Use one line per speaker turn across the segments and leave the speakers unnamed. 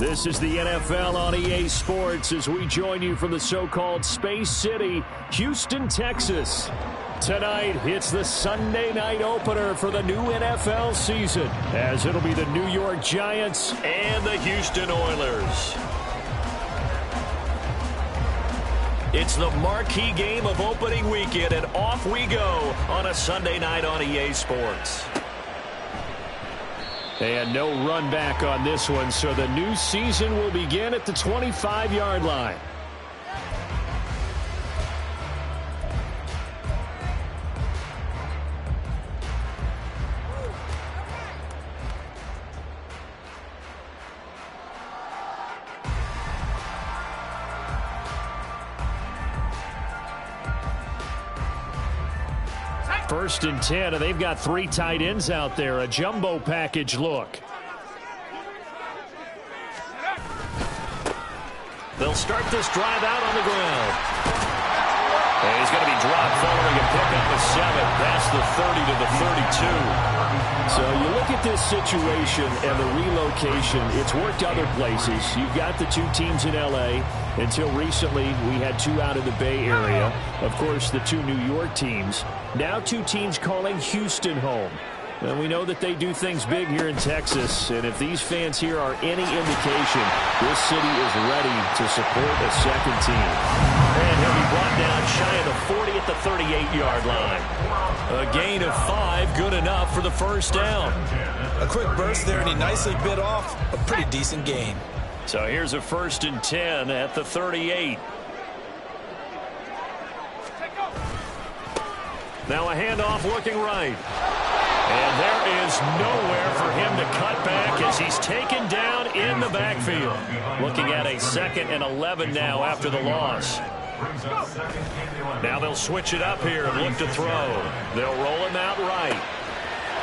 This is the NFL on EA Sports as we join you from the so-called Space City, Houston, Texas. Tonight, it's the Sunday night opener for the new NFL season, as it'll be the New York Giants and the Houston Oilers. It's the marquee game of opening weekend, and off we go on a Sunday night on EA Sports. And no run back on this one, so the new season will begin at the 25-yard line. First and 10, and they've got three tight ends out there. A jumbo package look. They'll start this drive out on the ground. And he's going to be dropped following a pickup of 7 past the 30 to the 32. So you look at this situation and the relocation. It's worked other places. You've got the two teams in L.A. Until recently, we had two out of the Bay Area. Of course, the two New York teams. Now two teams calling Houston home. And we know that they do things big here in Texas. And if these fans here are any indication, this city is ready to support a second team. And he'll be brought down shy of the 40 at the 38-yard line. A gain of 5, good enough for the first down.
A quick burst there, and he nicely bit off a pretty decent gain.
So here's a first and 10 at the 38. Now a handoff looking right. And there is nowhere for him to cut back as he's taken down in the backfield. Looking at a 2nd and 11 now after the loss. Now they'll switch it up here and look to throw. They'll roll him out right.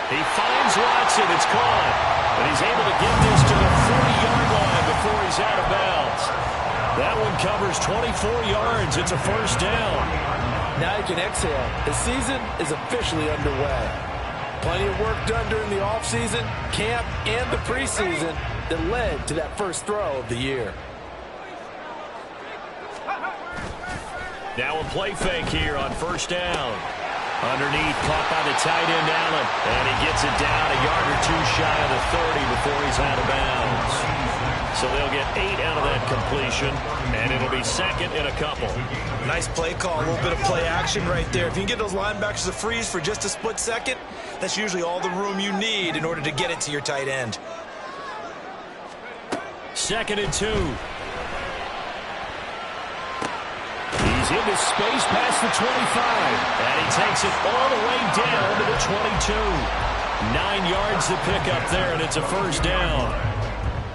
He finds Watson. It's caught. And he's able to get this to the 40-yard line before he's out of bounds. That one covers 24 yards. It's a first down.
Now you can exhale. The season is officially underway. Plenty of work done during the offseason, camp, and the preseason that led to that first throw of the year.
Now a play fake here on first down. Underneath, caught by the tight end, Allen. And he gets it down a yard or two shy of the 30 before he's out of bounds. So they'll get 8 out of that completion, and it'll be 2nd and a couple.
Nice play call, a little bit of play action right there. If you can get those linebackers to freeze for just a split second, that's usually all the room you need in order to get it to your tight end.
2nd and 2. He's into space past the 25. And he takes it all the way down to the 22. 9 yards to pick up there, and it's a first down.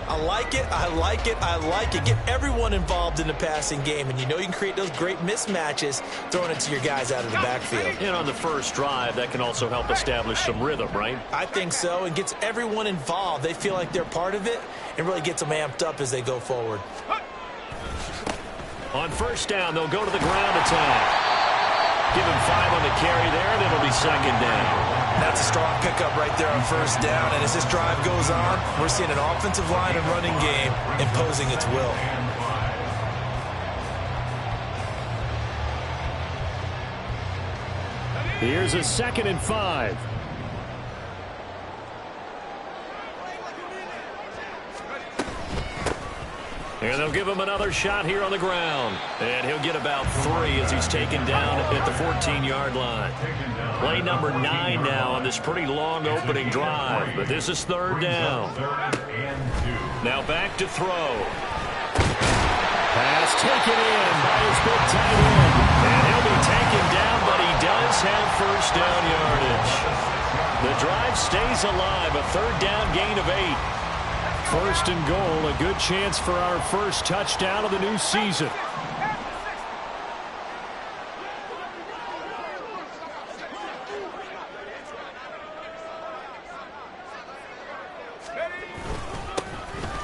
I like it, I like it, I like it. Get everyone involved in the passing game, and you know you can create those great mismatches throwing it to your guys out of the backfield.
And on the first drive, that can also help establish some rhythm, right?
I think so, and gets everyone involved. They feel like they're part of it, and really gets them amped up as they go forward.
On first down, they'll go to the ground attack. Give him 5 on the carry there, and it'll be 2nd down.
That's a strong pickup right there on first down, and as this drive goes on, we're seeing an offensive line and running game imposing its will.
Here's a 2nd and 5. And they'll give him another shot here on the ground. And he'll get about 3 as he's taken down at the 14-yard line. Play number 9 now on this pretty long opening drive. But this is 3rd down. Now back to throw. Pass taken in by his big tight end. And he'll be taken down, but he does have first down yardage. The drive stays alive. A 3rd down gain of 8. First and goal, a good chance for our first touchdown of the new season.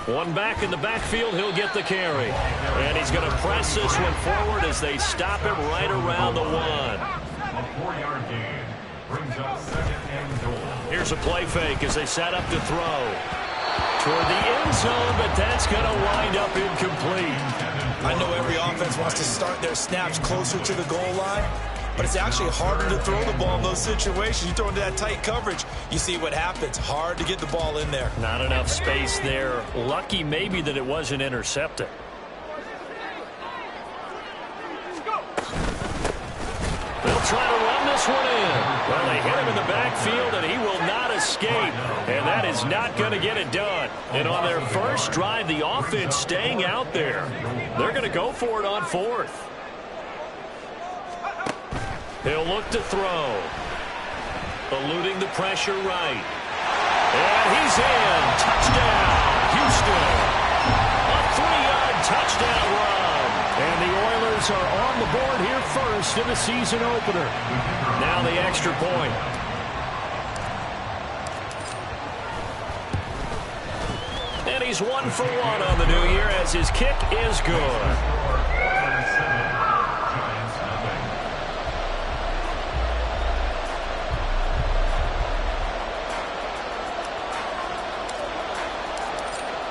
One back in the backfield, he'll get the carry. And he's going to press this one forward as they stop him right around the 1.
A 4-yard gain brings up 2nd and goal.
Here's a play fake as they set up to throw. Toward the end zone, but that's going to wind up incomplete.
I know every offense wants to start their snaps closer to the goal line, but it's actually harder to throw the ball in those situations. You throw into that tight coverage, you see what happens. Hard to get the ball in there.
Not enough space there. Lucky maybe that it wasn't intercepted. They'll try to run this one in. Well, they hit him in the backfield, and he will not escape. And that is not going to get it done. And on their first drive, the offense staying out there. They're going to go for it on fourth. He'll look to throw. Eluding the pressure right. And he's in. Touchdown, Houston. A 3-yard touchdown run. And the Oilers are on the board here first in the season opener. Now the extra point. And he's 1 for 1 on the new year as his kick is good.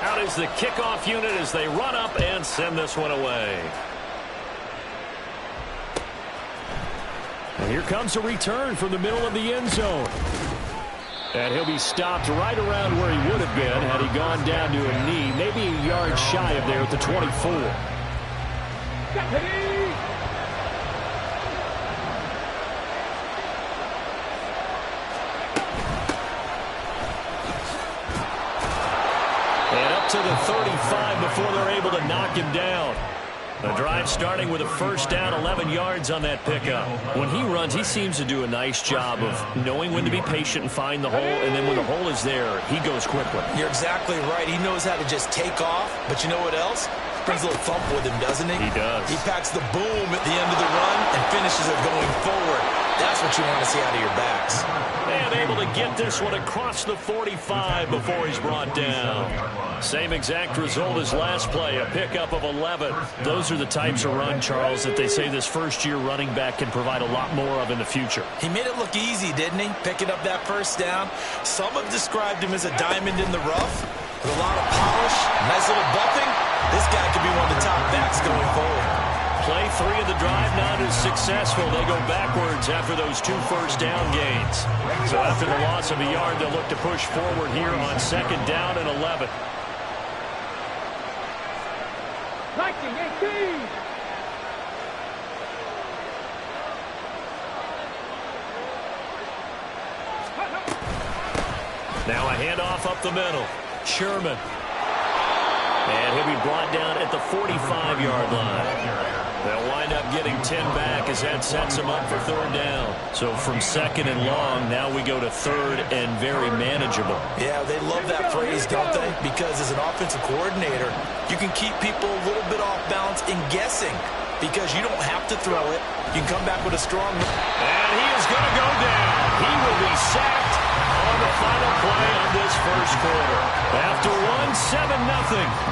Out is the kickoff unit as they run up and send this one away. And here comes a return from the middle of the end zone. And he'll be stopped right around where he would have been had he gone down to a knee, maybe a yard shy of there at the 24. And up to the 35 before they're able to knock him down. The drive starting with a first down, 11 yards on that pickup. When he runs, he seems to do a nice job of knowing when to be patient and find the hole, and then when the hole is there, he goes quickly.
You're exactly right. He knows how to just take off, but you know what else? Brings a little thump with him, doesn't he?
He does.
He packs the boom at the end of the run and finishes it going forward. That's what you want to see out of your backs.
And able to get this one across the 45 before he's brought down. Same exact result as last play, a pickup of 11. Those are the types of run, Charles, that they say this first-year running back can provide a lot more of in the future.
He made it look easy, didn't he? Picking up that first down. Some have described him as a diamond in the rough with a lot of polish, nice little buffing. This guy could be one of the top backs going forward.
Play 3 of the drive not as successful. They go backwards after those 2 first down gains. So after the loss of a yard, they'll look to push forward here on second down and 11.
19-18.
Now a handoff up the middle. Sherman. And he'll be brought down at the 45-yard line. They'll wind up getting 10 back as that sets them up for third down. So from second and long, now we go to third and very manageable.
Yeah, they love that phrase, don't they? Because as an offensive coordinator, you can keep people a little bit off balance in guessing because you don't have to throw it. You can come back with a strong...
And he is going to go down. He will be sacked on the final play of this first quarter. After 7-0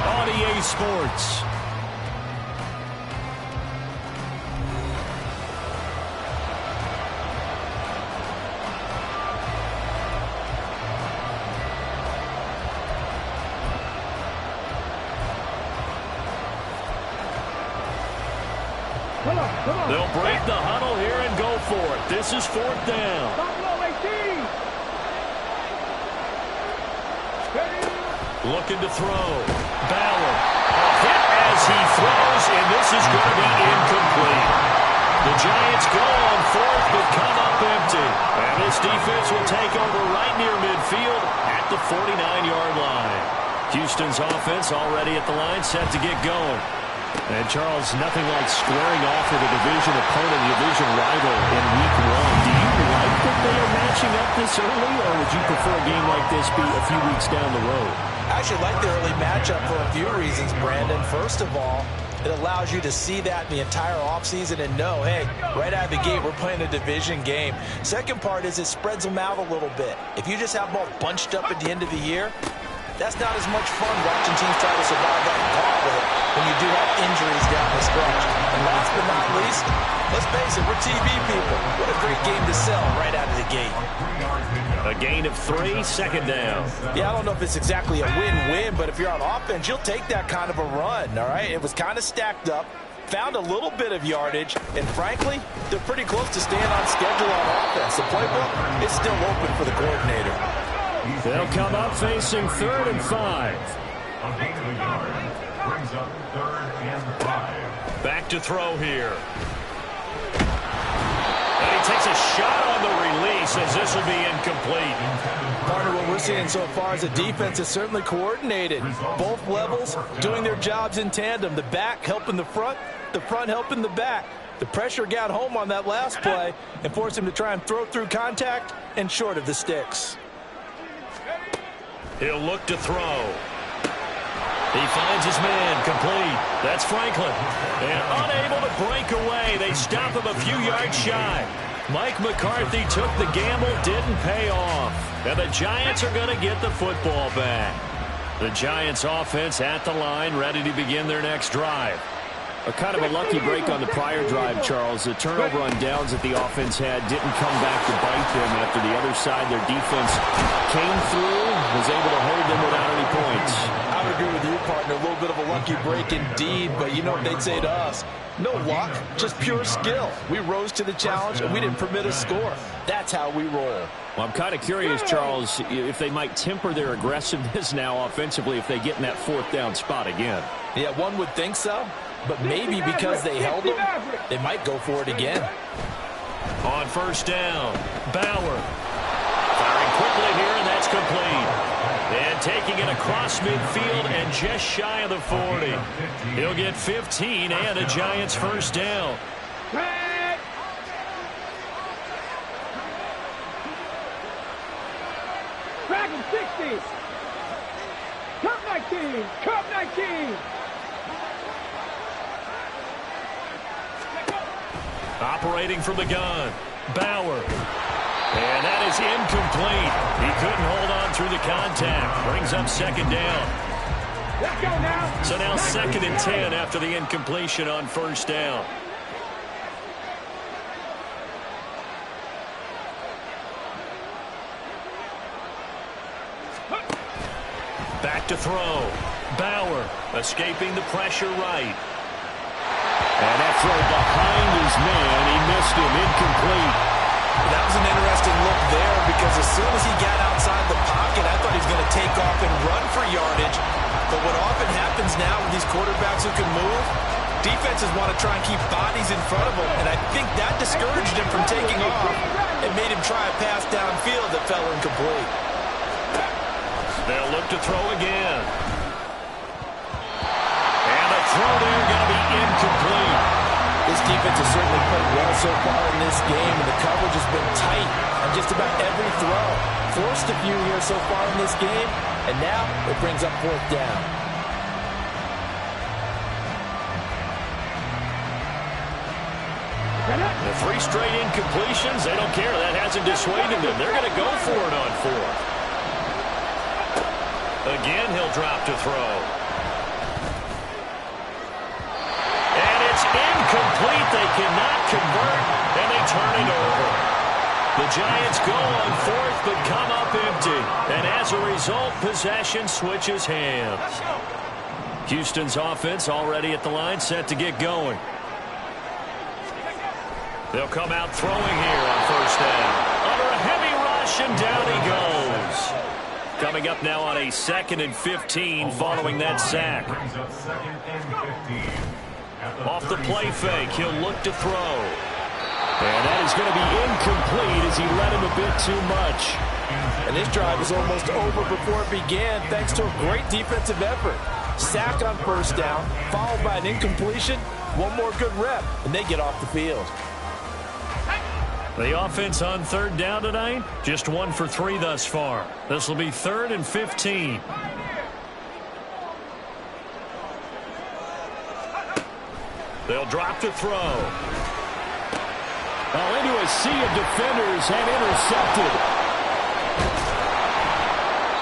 on EA Sports. They'll break the huddle here and go for it. This is fourth down. Looking to throw. Ballard. A hit as he throws, and this is going to be incomplete. The Giants go on fourth, but come up empty. And this defense will take over right near midfield at the 49-yard line. Houston's offense already at the line, set to get going. And, Charles, nothing like squaring off with a division opponent, a division rival in week 1. Do you like that they are matching up this early, or would you prefer a game like this be a few weeks down the road?
I actually like the early matchup for a few reasons, Brandon. First of all, it allows you to see that the entire offseason and know, hey, right out of the gate, we're playing a division game. Second part is it spreads them out a little bit. If you just have them all bunched up at the end of the year, that's not as much fun watching teams try to survive that gauntlet when you do have injuries down the stretch. And last but not least, let's face it, we're TV people. What a great game to sell right out of the gate.
A gain of 3, second down.
Yeah, I don't know if it's exactly a win-win, but if you're on offense, you'll take that kind of a run, all right? It was kind of stacked up, found a little bit of yardage, and frankly, they're pretty close to staying on schedule on offense. The playbook is still open for the coordinator.
They'll come up facing 3rd and 5.
A gain of a yard brings up 3rd and 5.
Back to throw here. And he takes a shot on the release as this will be incomplete.
Partner, what we're seeing so far is the defense is certainly coordinated. Both levels doing their jobs in tandem. The back helping the front helping the back. The pressure got home on that last play and forced him to try and throw through contact and short of the sticks.
He'll look to throw. He finds his man, complete. That's Franklin. And unable to break away. They stop him a few yards shy. Mike McCarthy took the gamble, didn't pay off. And the Giants are going to get the football back. The Giants offense at the line, ready to begin their next drive. A kind of a lucky break on the prior drive, Charles. The turnover on downs that the offense had didn't come back to bite them after the other side. Their defense came through, was able to hold them without any points.
I would agree with you, partner. A little bit of a lucky break indeed, but you know what they'd say to us? No luck, just pure skill. We rose to the challenge, and we didn't permit a score. That's how we roll.
Well, I'm kind of curious, Charles, if they might temper their aggressiveness now offensively if they get in that 4th down spot again.
Yeah, one would think so. But maybe because they held them, they might go for it again.
On 1st down, Bauer. Firing quickly here, and that's complete. And taking it across midfield and just shy of the 40. He'll get 15 and a Giants 1st down.
Dragon 60. Cup 19. Cup 19.
Operating from the gun, Bauer. And that is incomplete. He couldn't hold on through the contact. Brings up 2nd down.
Let's go now.
So now 2nd and 10 after the incompletion on 1st down. Back to throw. Bauer escaping the pressure right. And that throw behind his man, he missed him, incomplete.
That was an interesting look there because as soon as he got outside the pocket, I thought he was going to take off and run for yardage. But what often happens now with these quarterbacks who can move, defenses want to try and keep bodies in front of him, and I think that discouraged him from taking off and made him try a pass downfield that fell incomplete.
They'll look to throw again. And the throw there going to be incomplete.
This defense has certainly played well so far in this game, and the coverage has been tight on just about every throw. Forced a few here so far in this game, and now it brings up 4th down.
The 3 straight incompletions, they don't care. That hasn't dissuaded them. They're going to go for it on 4th. Again, he'll drop to throw. And it's incomplete. They cannot convert, and they turn it over. The Giants go on 4th, but come up empty. And as a result, possession switches hands. Houston's offense already at the line, set to get going. They'll come out throwing here on 1st down. Under a heavy rush, and down he goes. Coming up now on a 2nd and 15 following that sack. Off the play fake, he'll look to throw. And that is going to be incomplete as he led him a bit too much.
And this drive is almost over before it began thanks to a great defensive effort. Sack on 1st down, followed by an incompletion. One more good rep, and they get off the field.
The offense on 3rd down tonight, just 1 for 3 thus far. This will be 3rd and 15. They'll drop to throw. Oh, into a sea of defenders and intercepted.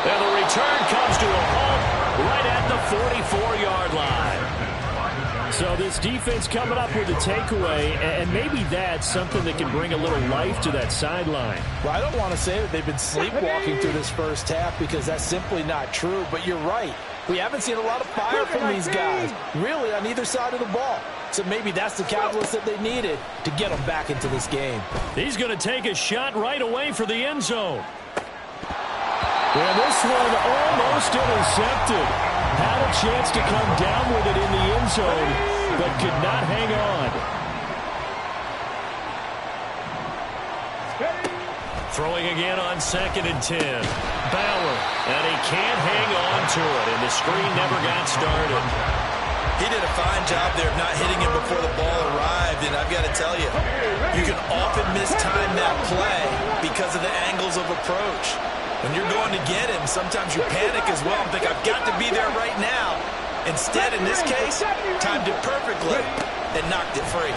And the return comes to a halt right at the 44-yard line. So this defense coming up with a takeaway, and maybe that's something that can bring a little life to that sideline.
Well, I don't want to say that they've been sleepwalking through this first half because that's simply not true, but you're right. We haven't seen a lot of fire from these guys, really, on either side of the ball. So maybe that's the catalyst that they needed to get them back into this game.
He's going to take a shot right away for the end zone. And this one almost intercepted. Had a chance to come down with it in the end zone, but could not hang on. Throwing again on 2nd and 10. Bauer, and he can't hang on to it, and the screen never got started.
He did a fine job there of not hitting him before the ball arrived, and I've got to tell you, you can often mistime that play because of the angles of approach. When you're going to get him, sometimes you panic as well and think, I've got to be there right now. Instead, in this case, timed it perfectly and knocked it free.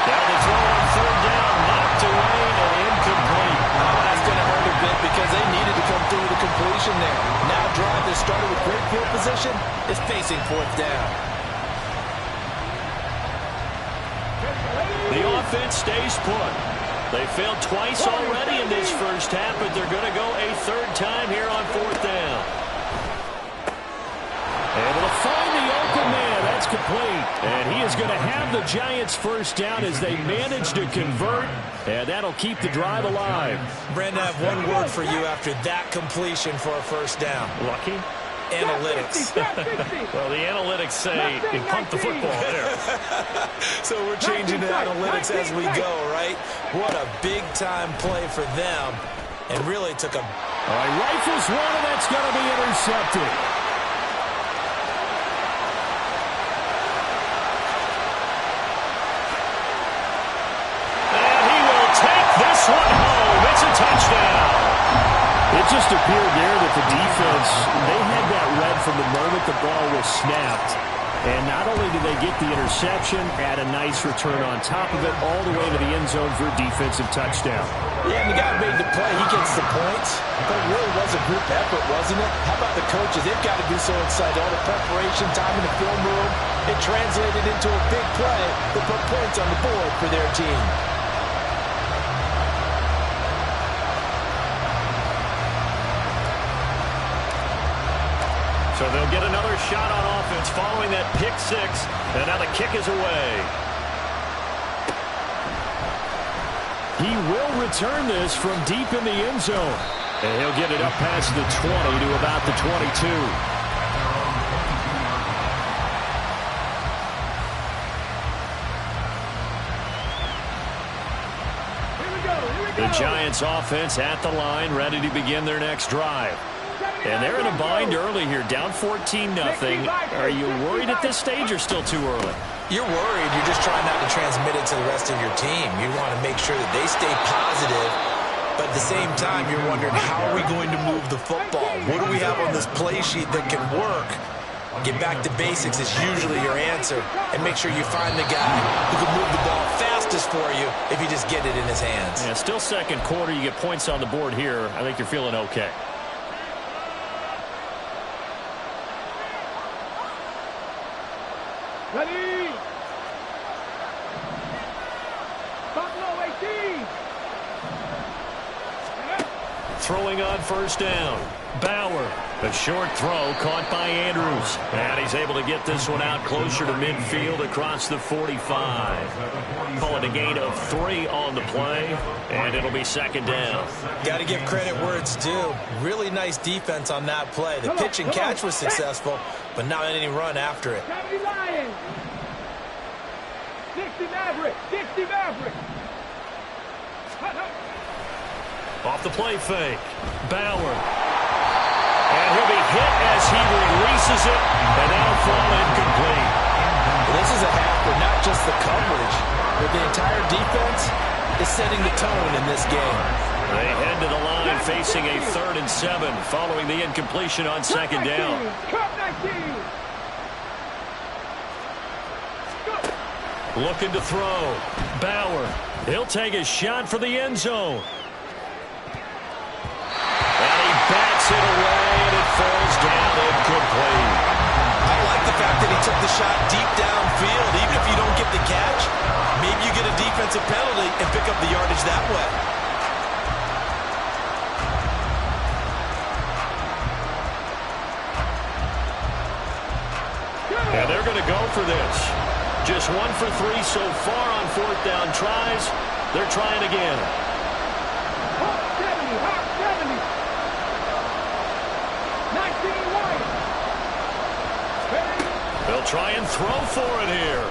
Down the throw on 3rd down, knocked away and incomplete.
That's going to hurt a bit because they needed to come through with a completion there. Now drive that started with great field position is facing 4th down.
The offense stays put. They failed twice already in this first half, but they're going to go a 3rd time here on 4th down. Able to find the open man. That's complete. And he is going to have the Giants' first down as they manage to convert, and that'll keep the drive alive.
Brandon, I have one word for you after that completion for a first down.
Lucky?
Analytics.
Well, the analytics say you pumped the football there.
So we're changing to analytics as we go, right? What a big-time play for them. And really took a...
All right, rifles one, and that's going to be intercepted. And he will take this one home. It's a touchdown. It just appeared there that the defense, they had that read from the moment the ball was snapped. And not only did they get the interception, add a nice return on top of it, all the way to the end zone for a defensive touchdown.
Yeah, and the guy made the play. He gets the points. But it really was a group effort, wasn't it? How about the coaches? They've got to be so excited. All the preparation, time in the film room, it translated into a big play that put points on the board for their team.
So they'll get another shot on offense following that pick 6. And now the kick is away. He will return this from deep in the end zone. And he'll get it up past the 20 to about the 22. The Giants offense at the line, ready to begin their next drive. And they're in a bind early here, down 14-0. Are you worried at this stage or still too early?
You're worried. You're just trying not to transmit it to the rest of your team. You want to make sure that they stay positive, but at the same time, you're wondering, how are we going to move the football? What do we have on this play sheet that can work? Get back to basics is usually your answer, and make sure you find the guy who can move the ball fastest for you if you just get it in his hands.
Yeah, still second quarter. You get points on the board here. I think you're feeling okay.
Ready? Buffalo 18.
Throwing on first down. Bauer. A short throw caught by Andrews. And he's able to get this one out closer to midfield across the 45. Call it a gain of 3 on the play. And it'll be second down.
Got to give credit where it's due. Really nice defense on that play. The pitch and catch was successful, but not any run after it.
70 Lions. 60 Maverick. 60 Maverick.
Off the play fake. Bauer. And he'll be hit as he releases it, and that'll fall incomplete.
This is a half where not just the coverage, but the entire defense is setting the tone in this game.
They head to the line facing a 3rd and 7 following the incompletion on second down. Looking to throw. Bauer. He'll take a shot for the end zone. And he backs it away, and it falls down incomplete.
took the shot deep downfield. Even if you don't get the catch, maybe you get a defensive penalty and pick up the yardage that way.
And they're going to go for this. Just 1 for 3 so far on 4th down tries. They're trying again.
Hawk 70, Hawk 70. 19 wide.
They'll try and throw for it here.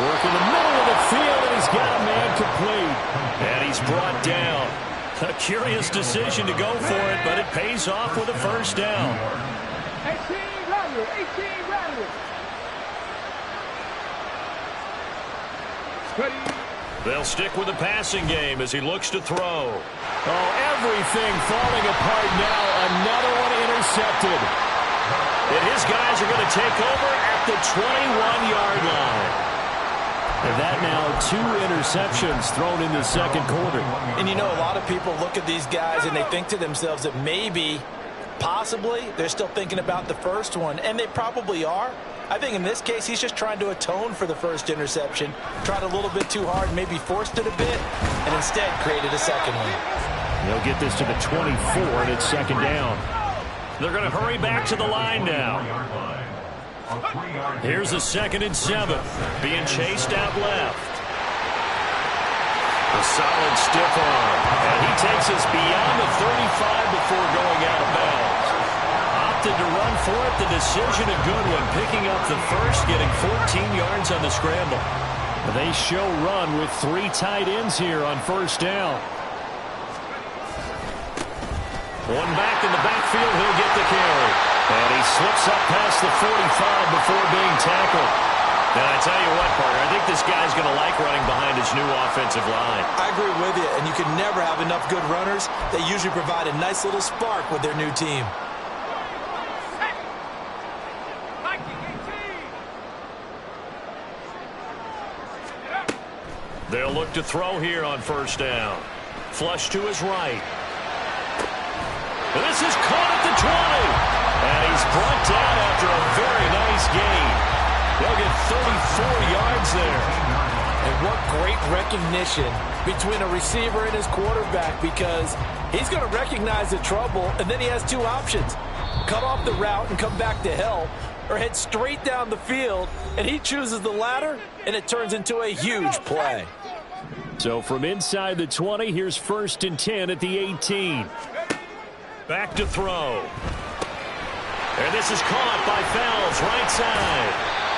Work in the middle of the field, and he's got a man complete. And he's brought down. A curious decision to go for it, but it pays off with a first down.
18 Rattler, 18 Rattler.
They'll stick with the passing game as he looks to throw. Oh, everything falling apart now. Another one intercepted. And his guys are going to take over at the 21-yard line. And that now 2 interceptions thrown in the second quarter.
And you know, a lot of people look at these guys and they think to themselves that maybe, possibly, they're still thinking about the first one. And they probably are. I think in this case, he's just trying to atone for the first interception. Tried a little bit too hard, maybe forced it a bit, and instead created a second one.
They'll get this to the 24, and it's second down. They're going to hurry back to the line now. Here's a 2nd and 7. Being chased out left. A solid stiff arm. And he takes us beyond the 35 before going out of bounds. Opted to run for it. The decision a good one. Picking up the first, getting 14 yards on the scramble. They show run with 3 tight ends here on first down. One back in the backfield. He'll get the carry. And he slips up past the 45 before being tackled. And I tell you what, partner, I think this guy's going to like running behind his new offensive line.
I agree with you, and you can never have enough good runners. They usually provide a nice little spark with their new team.
They'll look to throw here on first down. Flush to his right. And this is caught at the 20. And he's brought down after a very nice gain. They'll get 34 yards there.
And what great recognition between a receiver and his quarterback, because he's going to recognize the trouble, and then he has 2 options. Cut off the route and come back to help, or head straight down the field, and he chooses the latter, and it turns into a huge play.
So from inside the 20, here's 1st and 10 at the 18. Back to throw. And this is caught by Fells, right side.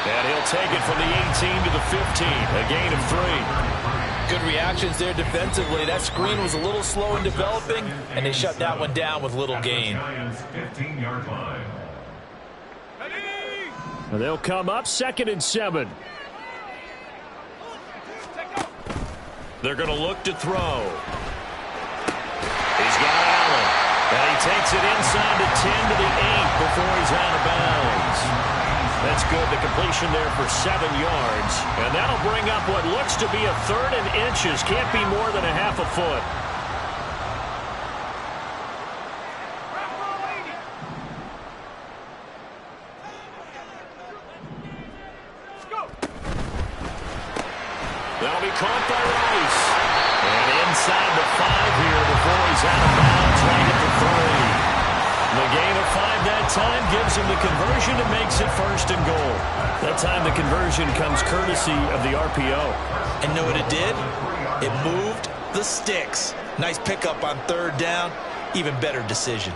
And he'll take it from the 18 to the 15, a gain of 3.
Good reactions there defensively. That screen was a little slow in developing, and they shut that one down with little gain.
They'll come up 2nd and 7. They're going to look to throw. He's got Allen. And he takes it inside the 10 to the 8 before he's out of bounds. That's good. The completion there for 7 yards. And that'll bring up what looks to be a 3rd and inches. Can't be more than a half a foot. That'll be caught by Rice. And inside the 5 here before he's out of bounds right at the 3. The gain of 5 that time gives him the conversion and makes it 1st and goal. That time the conversion comes courtesy of the RPO.
And know what it did? It moved the sticks. Nice pickup on 3rd down. Even better decision.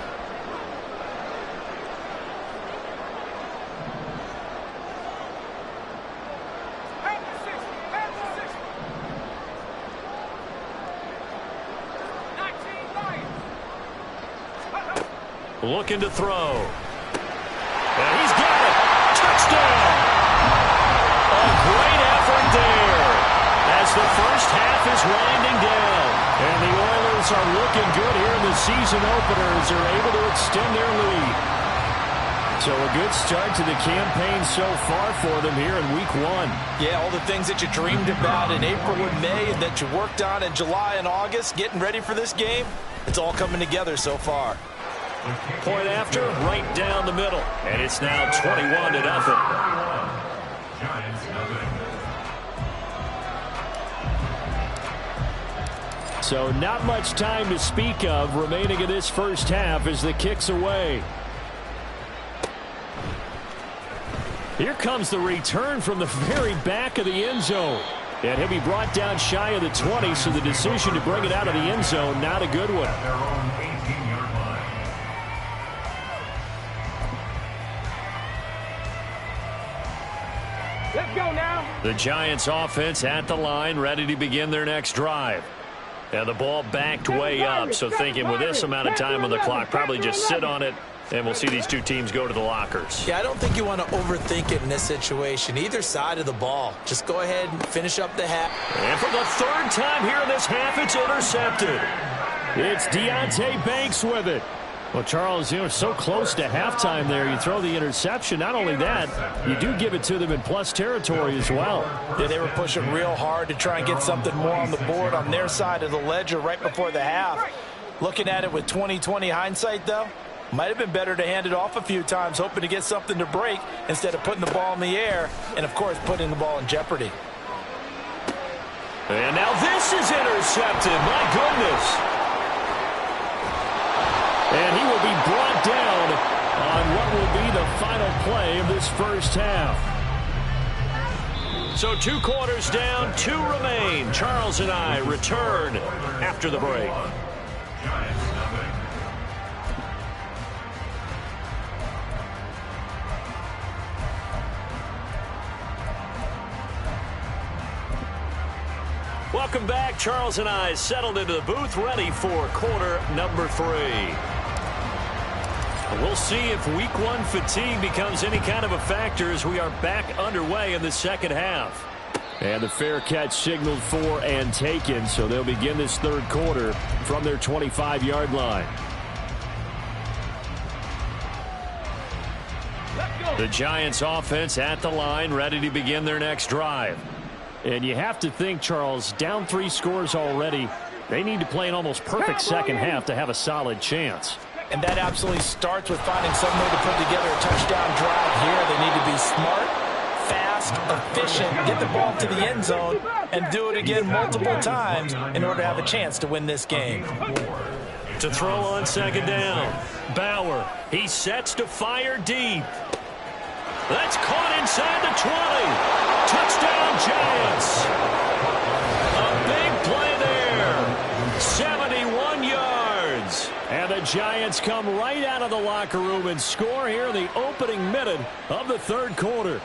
Looking to throw. And he's got it. Touchdown. A great effort there as the first half is winding down. And the Oilers are looking good here in the season opener as they're able to extend their lead. So a good start to the campaign so far for them here in week 1.
Yeah, all the things that you dreamed about in April and May and that you worked on in July and August, getting ready for this game, it's all coming together so far.
Point after, right down the middle. And it's now 21-0.
Giants nothing.
So not much time to speak of remaining in this first half as the kick's away. Here comes the return from the very back of the end zone. And he'll be brought down shy of the 20, so the decision to bring it out of the end zone, not a good one.
At their own 18-yard line.
Let's go now.
The Giants offense at the line, ready to begin their next drive. And the ball backed way up, so thinking with this amount of time on the clock, probably just sit on it, and we'll see these two teams go to the lockers.
Yeah, I don't think you want to overthink it in this situation. Either side of the ball. Just go ahead and finish up the half.
And for the third time here in this half, it's intercepted. It's Deontay Banks with it. Well, Charles, you know, so close to halftime there. You throw the interception. Not only that, you do give it to them in plus territory as well.
Yeah, they were pushing real hard to try and get something more on the board on their side of the ledger right before the half. Looking at it with 20/20 hindsight, though, might have been better to hand it off a few times, hoping to get something to break instead of putting the ball in the air and, of course, putting the ball in jeopardy.
And now this is intercepted. My goodness. And he will be brought down on what will be the final play of this first half. So 2 quarters down, 2 remain. Charles and I return after the break.
Giants nothing.
Welcome back. Charles and I settled into the booth, ready for quarter number 3. We'll see if week 1 fatigue becomes any kind of a factor as we are back underway in the second half. And the fair catch signaled for and taken, so they'll begin this third quarter from their 25-yard line. The Giants offense at the line, ready to begin their next drive. And you have to think, Charles, down 3 scores already. They need to play an almost perfect second half to have a solid chance.
And that absolutely starts with finding some way to put together a touchdown drive here. They need to be smart, fast, efficient, get the ball to the end zone, and do it again multiple times in order to have a chance to win this game.
To throw on second down, Bauer. He sets to fire deep. That's caught inside the 20. Touchdown, Giants. A big play there. 71 yards. And the Giants come right out of the locker room and score here in the opening minute of the third quarter.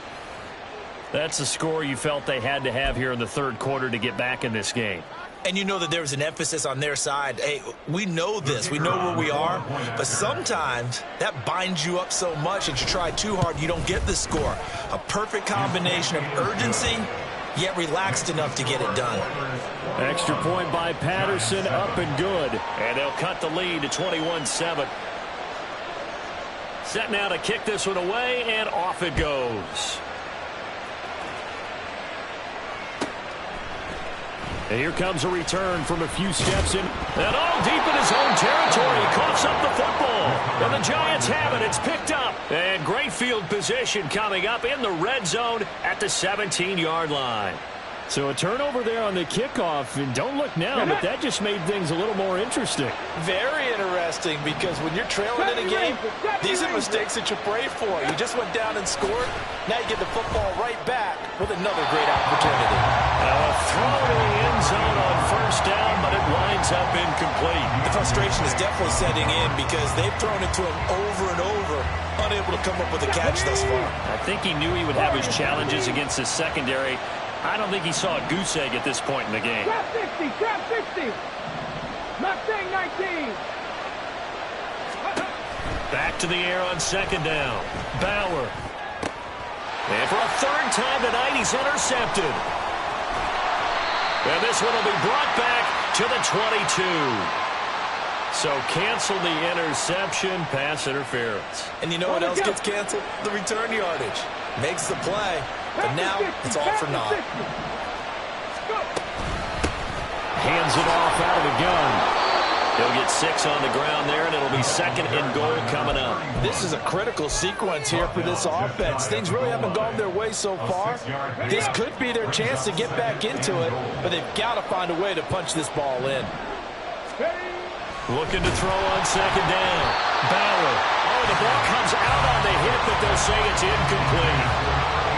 That's the score you felt they had to have here in the third quarter to get back in this game.
And you know that there was an emphasis on their side. Hey, we know this. We know where we are. But sometimes that binds you up so much that you try too hard, you don't get the score. A perfect combination of urgency, yet relaxed enough to get it done.
Extra point by Patterson, up and good. And they'll cut the lead to 21-7. Set now to kick this one away, and off it goes. And here comes a return from a few steps in. And all deep in his own territory. He coughs up the football. And the Giants have it. It's picked up. And great field position coming up in the red zone at the 17-yard line. So a turnover there on the kickoff. And don't look now, but that just made things a little more interesting.
Very interesting, because when you're trailing in a game, these are mistakes that you pray for. You just went down and scored. Now you get the football right back with another great opportunity.
Now a throw to the end zone on first down, but it winds up incomplete.
The frustration is definitely setting in because they've thrown it to him over and over, unable to come up with a catch thus far.
I think he knew he would have his challenges against the secondary. I don't think he saw a goose egg at this point in the game.
Trap 60, trap 60. Mustang 19.
Back to the air on second down. Bauer. And for a third time tonight, he's intercepted. And this one will be brought back to the 22. So cancel the interception, pass interference.
And you know what else gets canceled? The return yardage. Makes the play, but now it's all for naught.
Hands it off out of the gun. He'll get 6 on the ground there, and it'll be 2nd and goal coming up.
This is a critical sequence here for this offense. Things really haven't gone their way so far. This could be their chance to get back into it, but they've got to find a way to punch this ball in.
Looking to throw on 2nd down. Bauer. Oh, the ball comes out on the hit, but they'll say it's incomplete.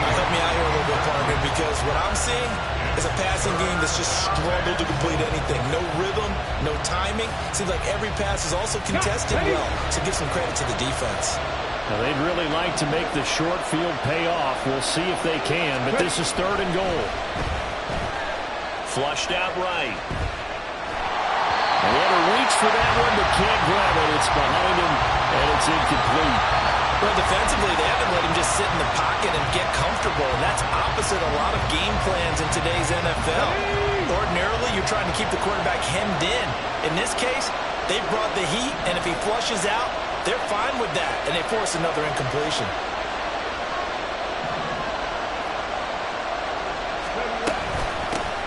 Help me out here a little bit, partner, because what I'm seeing is a passing game that's just struggled to complete anything. No rhythm, no timing. Seems like every pass is also contested well, so give some credit to the defense.
Now, they'd really like to make the short field pay off. We'll see if they can, but this is 3rd and goal. Flushed out right. What a reach for that one, but can't grab it. It's behind him, and it's incomplete.
Well, defensively, they haven't let him just sit in the pocket and get comfortable, and that's opposite a lot of game plans in today's NFL. Ordinarily, you're trying to keep the quarterback hemmed in. In this case, they brought the heat, and if he flushes out, they're fine with that, and they force another incompletion.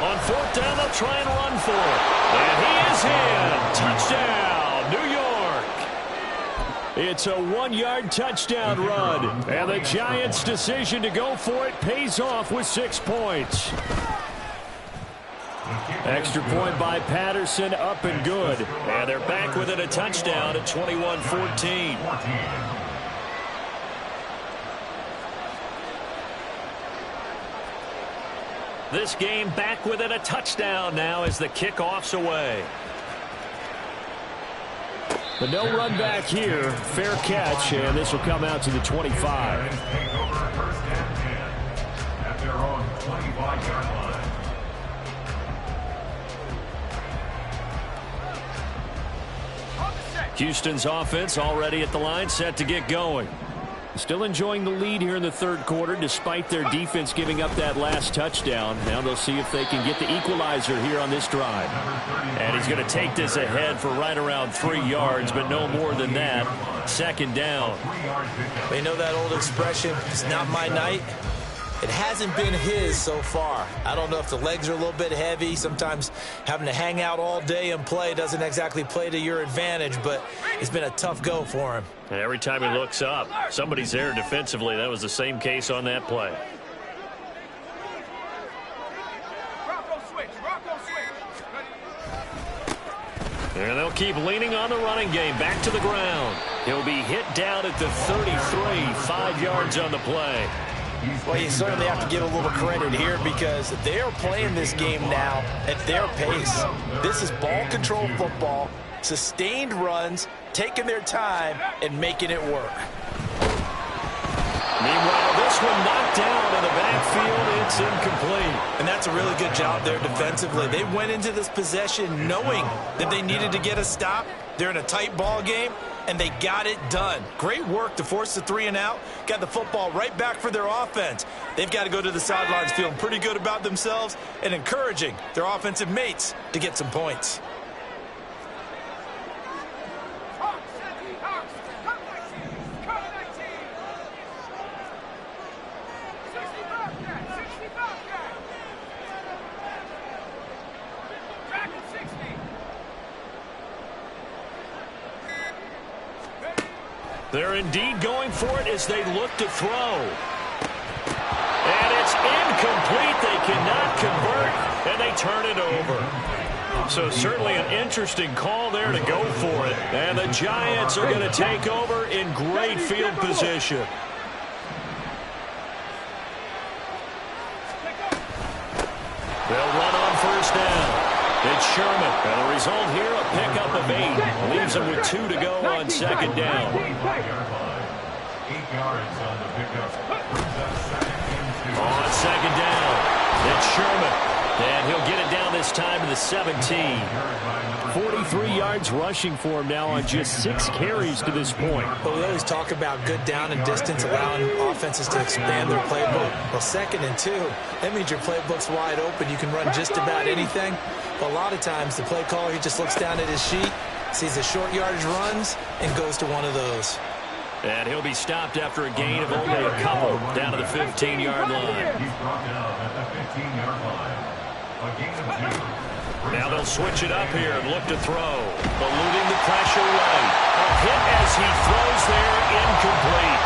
On 4th down, they'll try and run for it. And he is in. Touchdown, New York. It's a 1-yard touchdown run. And the Giants' decision to go for it pays off with 6 points. Extra point by Patterson, up and good. And they're back within a touchdown at 21-14. This game back within a touchdown now as the kickoff's away. But no run back here. Fair catch, and this will come out to the 25.
Take over 1st and 10 at their own 25-yard line.
Houston's offense already at the line, set to get going. Still enjoying the lead here in the 3rd quarter despite their defense giving up that last touchdown. Now they'll see if they can get the equalizer here on this drive. And he's going to take this ahead for right around 3 yards, but no more than that. 2nd down.
They know that old expression, it's not my night. It hasn't been his so far. I don't know if the legs are a little bit heavy. Sometimes having to hang out all day and play doesn't exactly play to your advantage, but it's been a tough go for him.
And every time he looks up, somebody's there defensively. That was the same case on that play. And they'll keep leaning on the running game. Back to the ground. He'll be hit down at the 33, 5 yards on the play.
Well, you certainly have to give a little credit here because they are playing this game now at their pace. This is ball control football, sustained runs, taking their time, and making it work.
Meanwhile, this one knocked down in the backfield. It's incomplete.
And that's a really good job there defensively. They went into this possession knowing that they needed to get a stop. They're in a tight ball game, and they got it done. Great work to force the 3 and out. Got the football right back for their offense. They've got to go to the sidelines feeling pretty good about themselves and encouraging their offensive mates to get some points.
They're indeed going for it as they look to throw. And it's incomplete. They cannot convert, and they turn it over. So certainly an interesting call there to go for it. And the Giants are going to take over in great field position. They'll run on 1st down. It's Sherman. And the result here, a pickup of 8. Leaves them with 2 to go on 2nd down.
8 yards on the pickup.
On 2nd down, it's Sherman. And he'll get it down this time to the 17. 43 yards rushing for him now on just 6 carries to this point.
Well, we always talk about good down and distance, allowing offenses to expand their playbook. Well, 2nd and 2, that means your playbook's wide open. You can run just about anything. But a lot of times, the play caller, he just looks down at his sheet, sees the short yardage runs, and goes to one of those.
And he'll be stopped after a gain of only a couple down to the 15-yard line.
He's brought down at the 15-yard line. A gain of 2.
Now they'll switch it up here and look to throw. Eluding the pressure right. A hit as he throws there, incomplete.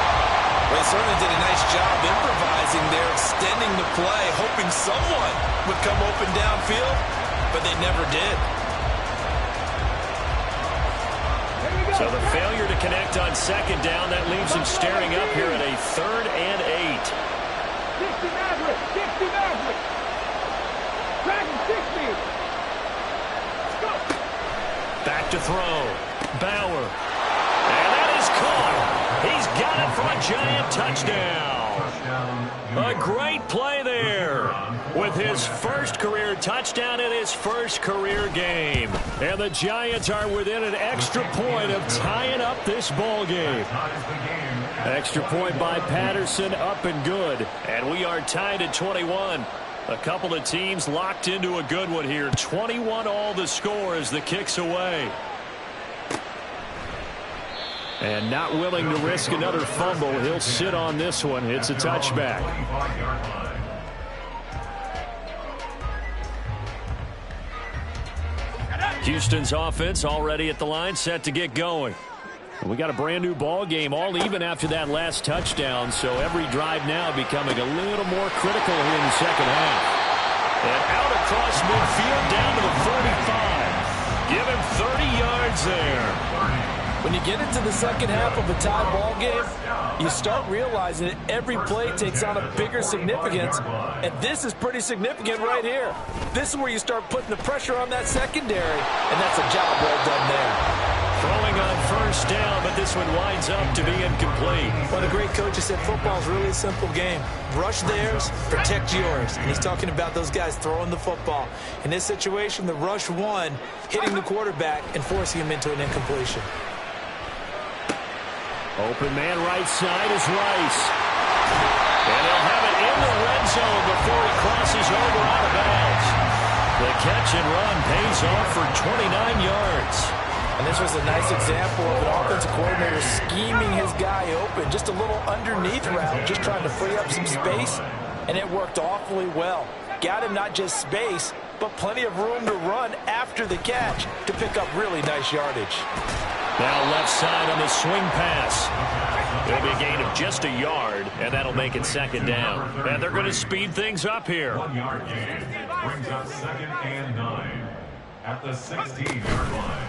Well, he certainly did a nice job improvising there, extending the play, hoping someone would come open downfield, but they never did.
So the failure to connect on second down, that leaves him staring up here at a 3rd and 8.
60 Maverick, 60 Maverick. Dragon 60. Let's go.
Back to throw. Bauer. And that is caught. He's got it for a Giant touchdown. A great play there with his first career touchdown in his first career game. And the Giants are within an extra point of tying up this ball game. Extra point by Patterson, up and good. And we are tied at 21. A couple of teams locked into a good one here. 21 all the score as the kick's away. And not willing to risk another fumble. He'll sit on this one. It's a touchback. Houston's offense already at the line, set to get going. We got a brand new ball game, all even after that last touchdown. So every drive now becoming a little more critical here in the second half. And out across midfield down to the 45. Give him 30 yards there.
When you get into the second half of a tie ball game, you start realizing that every play takes on a bigger significance, and this is pretty significant right here. This is where you start putting the pressure on that secondary, and that's a job well done there.
Throwing on first down, but this one winds up to be incomplete.
One of the great coaches said football is really a simple game. Rush theirs, protect yours. And he's talking about those guys throwing the football. In this situation, the rush won, hitting the quarterback and forcing him into an incompletion.
Open man right side is Rice. And he'll have it in the red zone before he crosses over out of bounds. The catch and run pays off for 29 yards.
And this was a nice example of an offensive coordinator scheming his guy open. Just a little underneath route, just trying to free up some space. And it worked awfully well. Got him not just space, but plenty of room to run after the catch to pick up really nice yardage.
Now left side on the swing pass. It'll be a gain of just a yard, and that'll make it second down. And they're going to speed things up here.
1 yard gain brings up 2nd and 9 at the 16-yard line.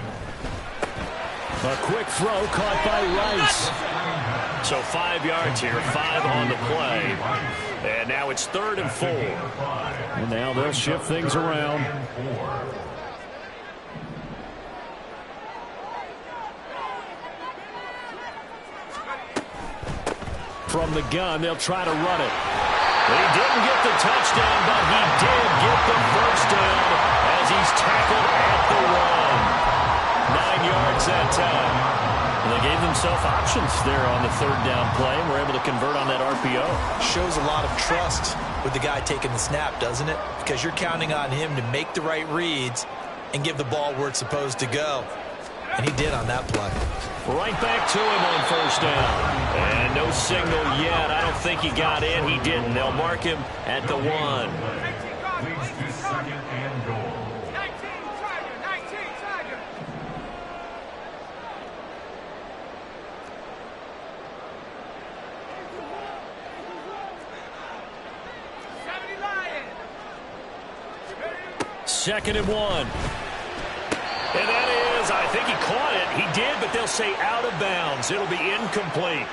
A quick throw caught by Rice. So 5 yards here, 5 on the play. And now it's 3rd and 4. And now they'll shift things around. From the gun, they'll try to run it. He didn't get the touchdown, but he did get the first down as he's tackled at the 1. 9 yards that time. And they gave themselves options there on the 3rd down play and were able to convert on that RPO.
Shows a lot of trust with the guy taking the snap, doesn't it? Because you're counting on him to make the right reads and give the ball where it's supposed to go. And he did on that play.
Right back to him on first down. And no signal yet. I don't think he got in. He didn't. They'll mark him at the 1.
Leads to 2nd and goal.
19 Tiger. 70 Lion.
2nd and 1. And that is, I think he caught it. He did, but they'll say out of bounds. It'll be incomplete.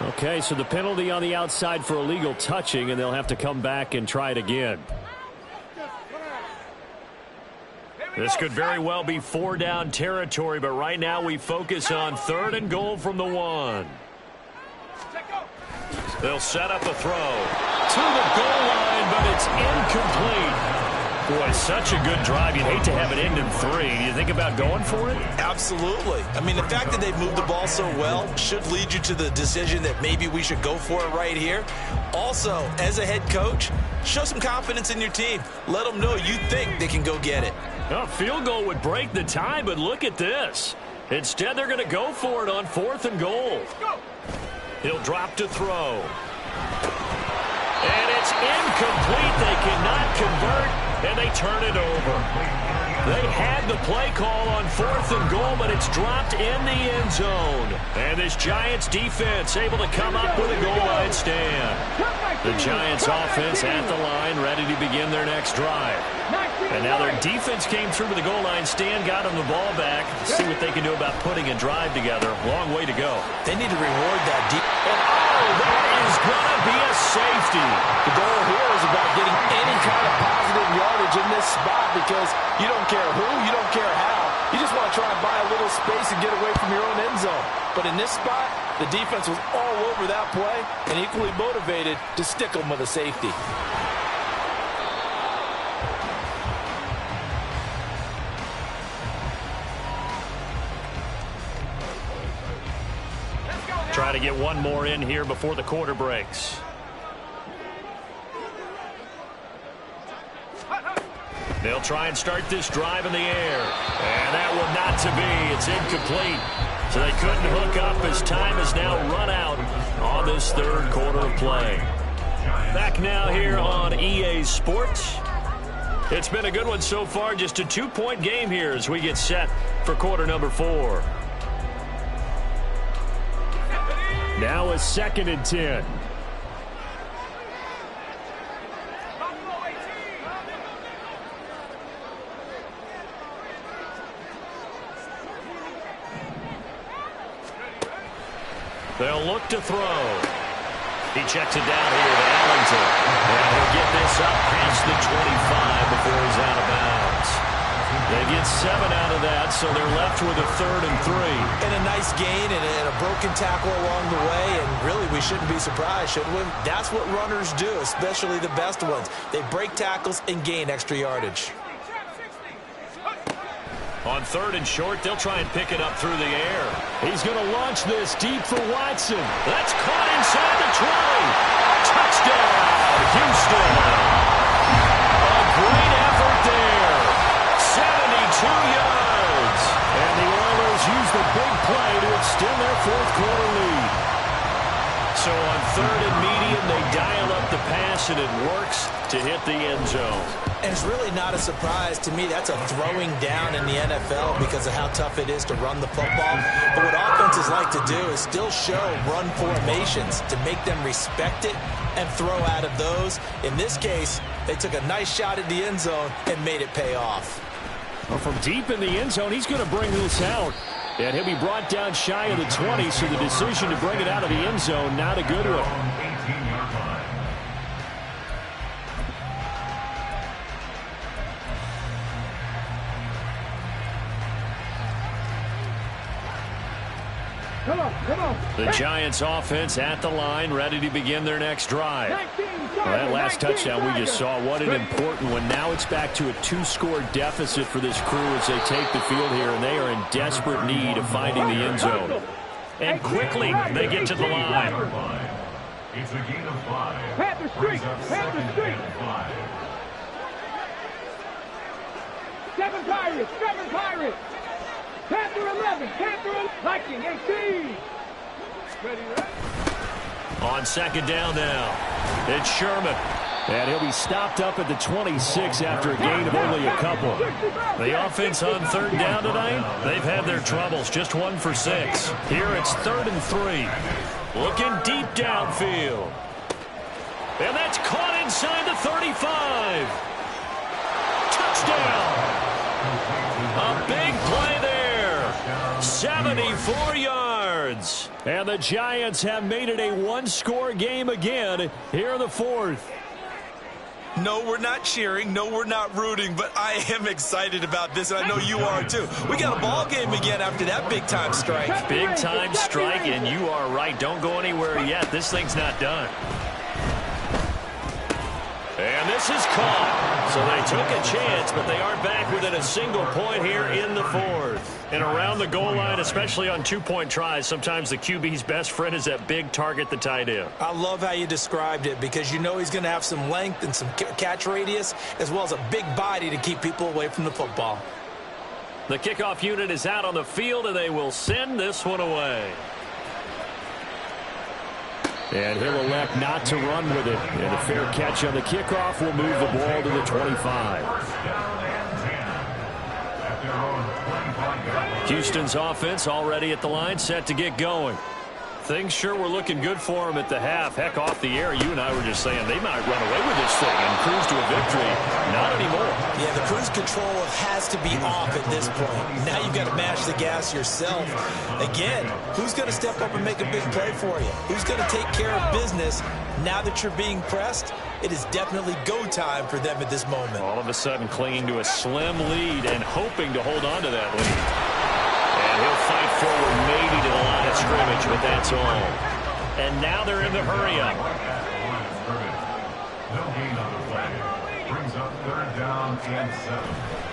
Okay, so the penalty on the outside for illegal touching, and they'll have to come back and try it again. This could very well be 4-down territory, but right now we focus on 3rd and goal from the 1. They'll set up a throw to the goal line, but it's incomplete. Boy, such a good drive. You'd hate to have it end in 3. Do you think about going for it?
Absolutely. I mean, the fact that they've moved the ball so well should lead you to the decision that maybe we should go for it right here. Also, as a head coach, show some confidence in your team. Let them know you think they can go get it.
A field goal would break the tie, but look at this. Instead, they're going to go for it on 4th and goal. He'll drop to throw. And it's incomplete. They cannot convert. and they turn it over. They had the play call on 4th and goal, but it's dropped in the end zone. And this Giants defense able to come up with a goal line stand. The Giants offense at the line, ready to begin their next drive. And now their defense came through to the goal line stand, got them the ball back. Let's see what they can do about putting a drive together. Long way to go.
They need to reward that deep.
That is going to be a safety.
The goal here is about getting any kind of positive yardage in this spot because you don't care who, you don't care how. You just want to try and buy a little space and get away from your own end zone. But in this spot, the defense was all over that play and equally motivated to stick them with a safety.
Try to get one more in here before the quarter breaks. They'll try and start this drive in the air. And that will not to be. It's incomplete. So they couldn't hook up as time is now run out on this third quarter of play. Back now here on EA Sports. It's been a good one so far. Just a 2-point game here as we get set for quarter number 4. Now a 2nd and 10. They'll look to throw. He checks it down here to Ellington. And he'll get this up past the 25 before he's out of bounds. They get 7 out of that, so they're left with a 3rd and 3.
And a nice gain and a broken tackle along the way, and really we shouldn't be surprised, should we? That's what runners do, especially the best ones. They break tackles and gain extra yardage.
On 3rd and short, they'll try and pick it up through the air. He's going to launch this deep for Watson. That's caught inside the 20. Touchdown, Houston. A great effort there. 72 yards. And the Oilers use the big play to extend their 4th quarter lead. So on 3rd and medium, they dial up the pass, and it works to hit the end zone.
And it's really not a surprise to me. That's a throwing down in the NFL because of how tough it is to run the football. But what offenses like to do is still show run formations to make them respect it and throw out of those. In this case, they took a nice shot at the end zone and made it pay off.
Well, from deep in the end zone, he's going to bring this out. And he'll be brought down shy of the 20, so the decision to bring it out of the end zone, not a good one.
Come on.
The Giants offense at the line, ready to begin their next drive. Well, that last touchdown we just saw, what an important one. Now it's back to a 2-score deficit for this crew as they take the field here, and they are in desperate need of finding the end zone. And quickly, they get to the line.
It's a gain of 5.
Panther Street. 7 Pirates. Panther 11. Viking 18. Ready.
On 2nd down now, it's Sherman. And he'll be stopped up at the 26 after a gain of only a couple. The offense on 3rd down tonight, they've had their troubles, just 1 for 6. Here it's 3rd and 3. Looking deep downfield. And that's caught inside the 35. Touchdown. A big play there. 74 yards. And the Giants have made it a 1-score game again here in the 4th.
No, we're not cheering. No, we're not rooting, but I am excited about this, and I know you are too. We got a ball game again after that big-time strike.
Big-time strike, and you are right. Don't go anywhere yet. This thing's not done. And this is caught. So they took a chance, but they are back within a single point here in the 4th. And around the goal line, especially on 2-point tries, sometimes the QB's best friend is that big target, the tight end.
I love how you described it because you know he's going to have some length and some catch radius as well as a big body to keep people away from the football.
The kickoff unit is out on the field, and they will send this one away. And he'll elect not to run with it. And a fair catch on the kickoff will move the ball to the 25. Houston's offense already at the line, set to get going. Things sure were looking good for him at the half. Heck, off the air, you and I were just saying they might run away with this thing and cruise to a victory. Not anymore.
Yeah, the cruise control has to be off at this point. Now you've got to mash the gas yourself. Again, who's going to step up and make a big play for you? Who's going to take care of business now that you're being pressed? It is definitely go time for them at this moment.
All of a sudden clinging to a slim lead and hoping to hold on to that lead. And he'll fight forward maybe to the line of scrimmage, but that's all. And now they're in the hurry-up.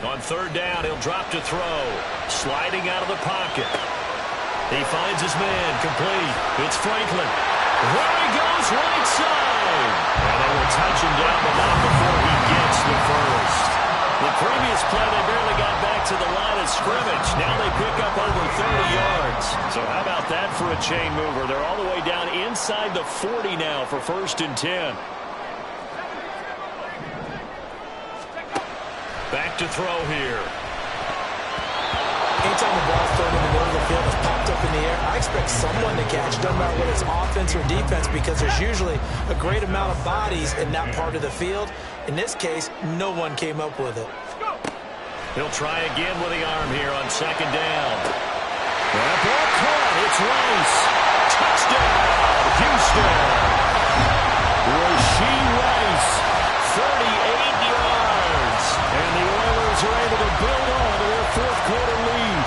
On third down, he'll drop to throw. Sliding out of the pocket. He finds his man, complete. It's Franklin. There he goes, right side. And they will touch him down, but not before he gets the first. The previous play, they barely got back to the line of scrimmage. Now they pick up over 30 yards. So how about that for a chain mover? They're all the way down inside the 40 now for 1st and 10. Back to throw here.
Anytime the ball's thrown in the middle of the field, it's popped up in the air, I expect someone to catch, no matter whether it's offense or defense, because there's usually a great amount of bodies in that part of the field. In this case, no one came up with it.
He'll try again with the arm here on 2nd down. That ball caught. It's Rice. Touchdown, Houston. Rasheed Rice, 38 yards. And the Oilers are able to build on to their 4th quarter lead.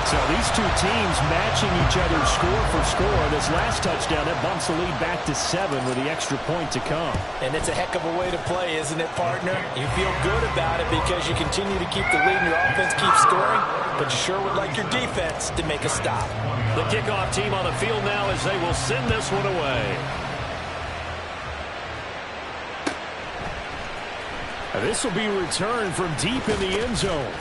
So these two teams matching each other score for score. This last touchdown, that bumps the lead back to 7 with the extra point to come.
And it's a heck of a way to play, isn't it, partner? You feel good about it because you continue to keep the lead and your offense keeps scoring, but you sure would like your defense to make a stop.
The kickoff team on the field now as they will send this one away. This will be returned from deep in the end zone.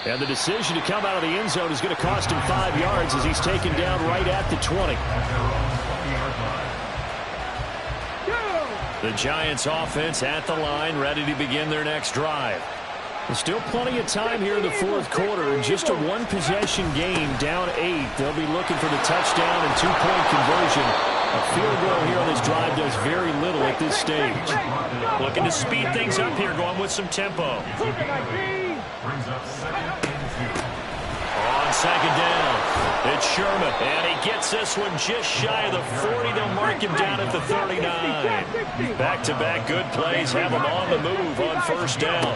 And the decision to come out of the end zone is going to cost him 5 yards as he's taken down right at the 20. The Giants offense at the line, ready to begin their next drive. There's still plenty of time here in the 4th quarter, and just a one-possession game, down 8. They'll be looking for the touchdown and 2-point conversion. A field goal here on this drive does very little at this stage. Looking to speed things up here, going with some tempo. On 2nd down, it's Sherman, and he gets this one just shy of the 40. They'll mark him down at the 39. Back-to-back good plays have him on the move on 1st down.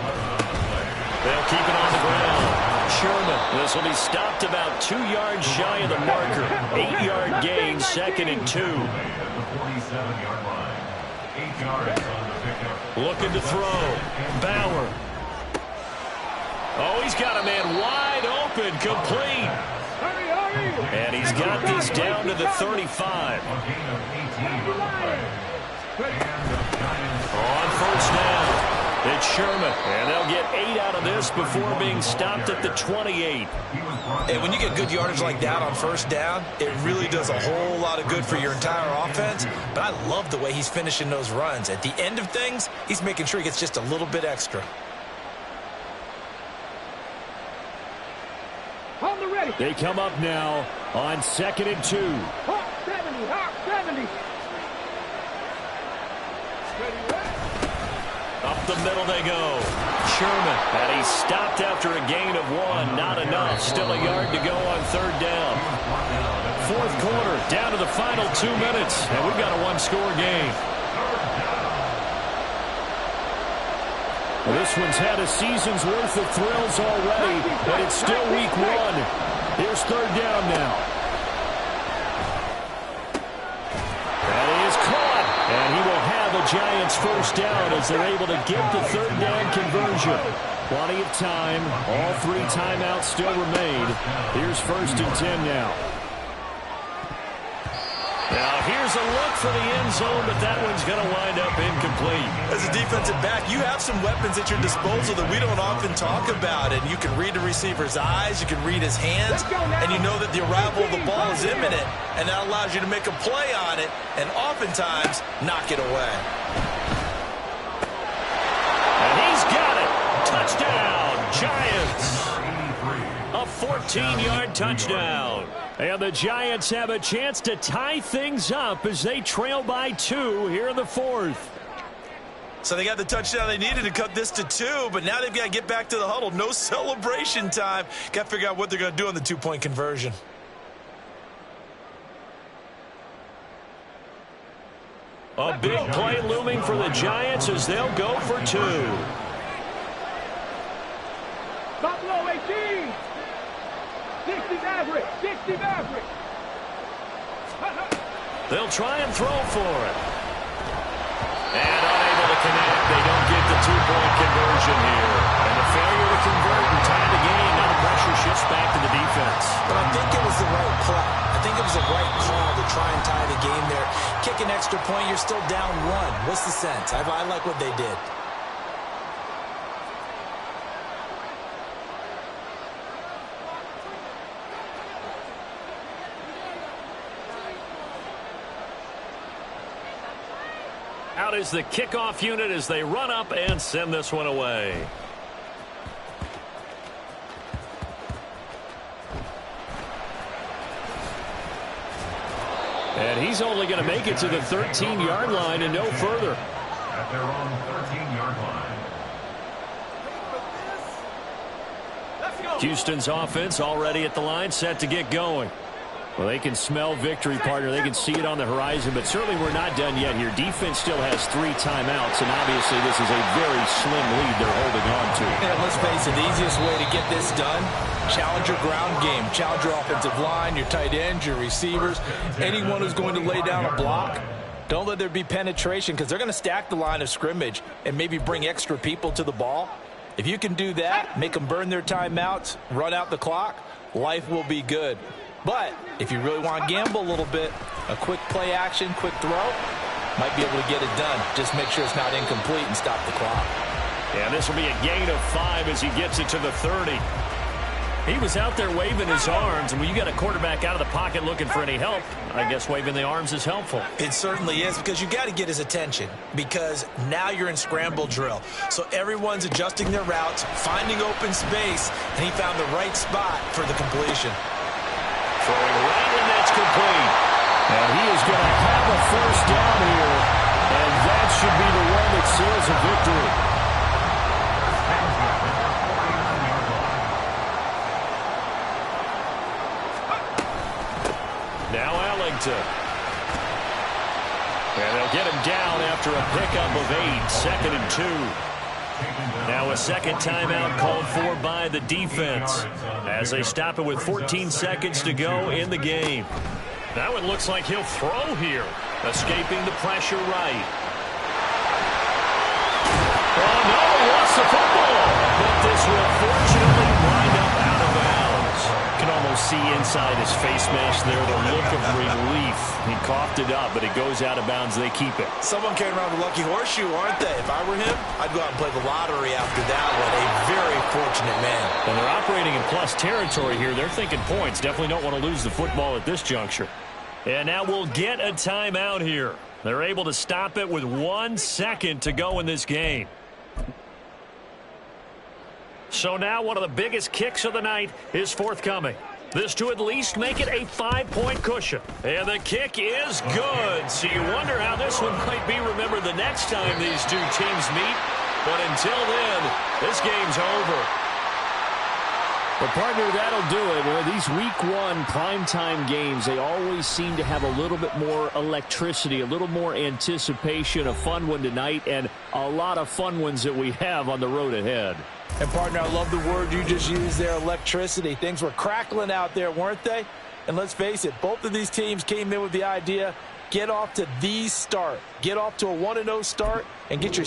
They'll keep it on the ground. Sherman, this will be stopped about 2 yards shy of the marker. 8-yard gain, 2nd and 2. Looking to throw. Bauer. Oh, he's got a man wide open, complete. And he's got this down to the 35. On 1st down, it's Sherman. And they'll get 8 out of this before being stopped at the 28.
And when you get good yardage like that on 1st down, it really does a whole lot of good for your entire offense. But I love the way he's finishing those runs. At the end of things, he's making sure he gets just a little bit extra.
They come up now on 2nd and 2.
Hawk 70, Hawk 70.
Up the middle they go. Sherman, and he's stopped after a gain of 1. Not enough. Still a yard to go on 3rd down. 4th quarter, down to the final 2 minutes, and we've got a one-score game. This one's had a season's worth of thrills already, but it's still week 1. Here's 3rd down now. That is caught, and he will have a Giants 1st down as they're able to get the 3rd down conversion. Plenty of time. All 3 timeouts still remain. Here's 1st and 10 now. Now here's a look for the end zone, but that one's going to wind up incomplete.
As a defensive back, you have some weapons at your disposal that we don't often talk about. And you can read the receiver's eyes, you can read his hands, and you know that the arrival of the ball is imminent, and that allows you to make a play on it and oftentimes knock it away.
And he's got it. Touchdown, Giants. A 14-yard touchdown. And the Giants have a chance to tie things up as they trail by 2 here in the 4th.
So they got the touchdown they needed to cut this to 2, but now they've got to get back to the huddle. No celebration time. Got to figure out what they're going to do on the 2-point conversion.
A big play looming for the Giants as they'll go for 2.
Top low, 18. 60 Maverick. 60 Maverick.
They'll try and throw for it. And unable to connect. They don't get the 2-point conversion here. And the failure to convert and tie the game. Now the pressure shifts back to the defense.
But I think it was the right play. I think it was the right call to try and tie the game there. Kick an extra point, you're still down 1. What's the sense? I like what they did.
Out is the kickoff unit as they run up and send this one away. And he's only going to make it to the 13-yard line and no further.
At their own 13-yard line.
Houston's offense already at the line, set to get going. Well, they can smell victory, partner. They can see it on the horizon, but certainly we're not done yet here. Defense still has 3 timeouts, and obviously this is a very slim lead they're holding on to.
And let's face it, the easiest way to get this done, challenge your ground game. Challenge your offensive line, your tight ends, your receivers, anyone who's going to lay down a block. Don't let there be penetration because they're going to stack the line of scrimmage and maybe bring extra people to the ball. If you can do that, make them burn their timeouts, run out the clock, life will be good. But if you really want to gamble a little bit, a quick play action, quick throw, might be able to get it done. Just make sure it's not incomplete and stop the clock.
Yeah, this will be a gain of 5 as he gets it to the 30. He was out there waving his arms, and when you got a quarterback out of the pocket looking for any help, I guess waving the arms is helpful.
It certainly is, because you got to get his attention, because now you're in scramble drill. So everyone's adjusting their routes, finding open space, and he found the right spot for the completion.
Throwing right, and that's complete. And he is going to have a first down here, and that should be the one that seals a victory. Now Ellington. And they'll get him down after a pickup of 8, 2nd and 2. Now a second timeout called for by the defense as they stop it with 14 seconds to go in the game. Now it looks like he'll throw here, escaping the pressure right. Oh, no, he lost the football. But this will fortunately wind up out of bounds. You can almost see inside his face mask there the look of relief. He coughed it up, but it goes out of bounds. They keep it.
Someone carrying around the lucky horseshoe, aren't they? If I were him, I'd go out and play the lottery after that one. A very fortunate man.
And they're operating in plus territory here. They're thinking points. Definitely don't want to lose the football at this juncture. And now we'll get a timeout here. They're able to stop it with 1 second to go in this game. So now one of the biggest kicks of the night is forthcoming. This to at least make it a 5-point cushion. And the kick is good. So you wonder how this one might be remembered the next time these two teams meet. But until then, this game's over.
Well, partner, that'll do it. Well, these Week 1 primetime games, they always seem to have a little bit more electricity, a little more anticipation. A fun one tonight, and a lot of fun ones that we have on the road ahead.
And, partner, I love the word you just used there, electricity. Things were crackling out there, weren't they? And let's face it, both of these teams came in with the idea, get off to the start. Get off to a 1-0 start and get your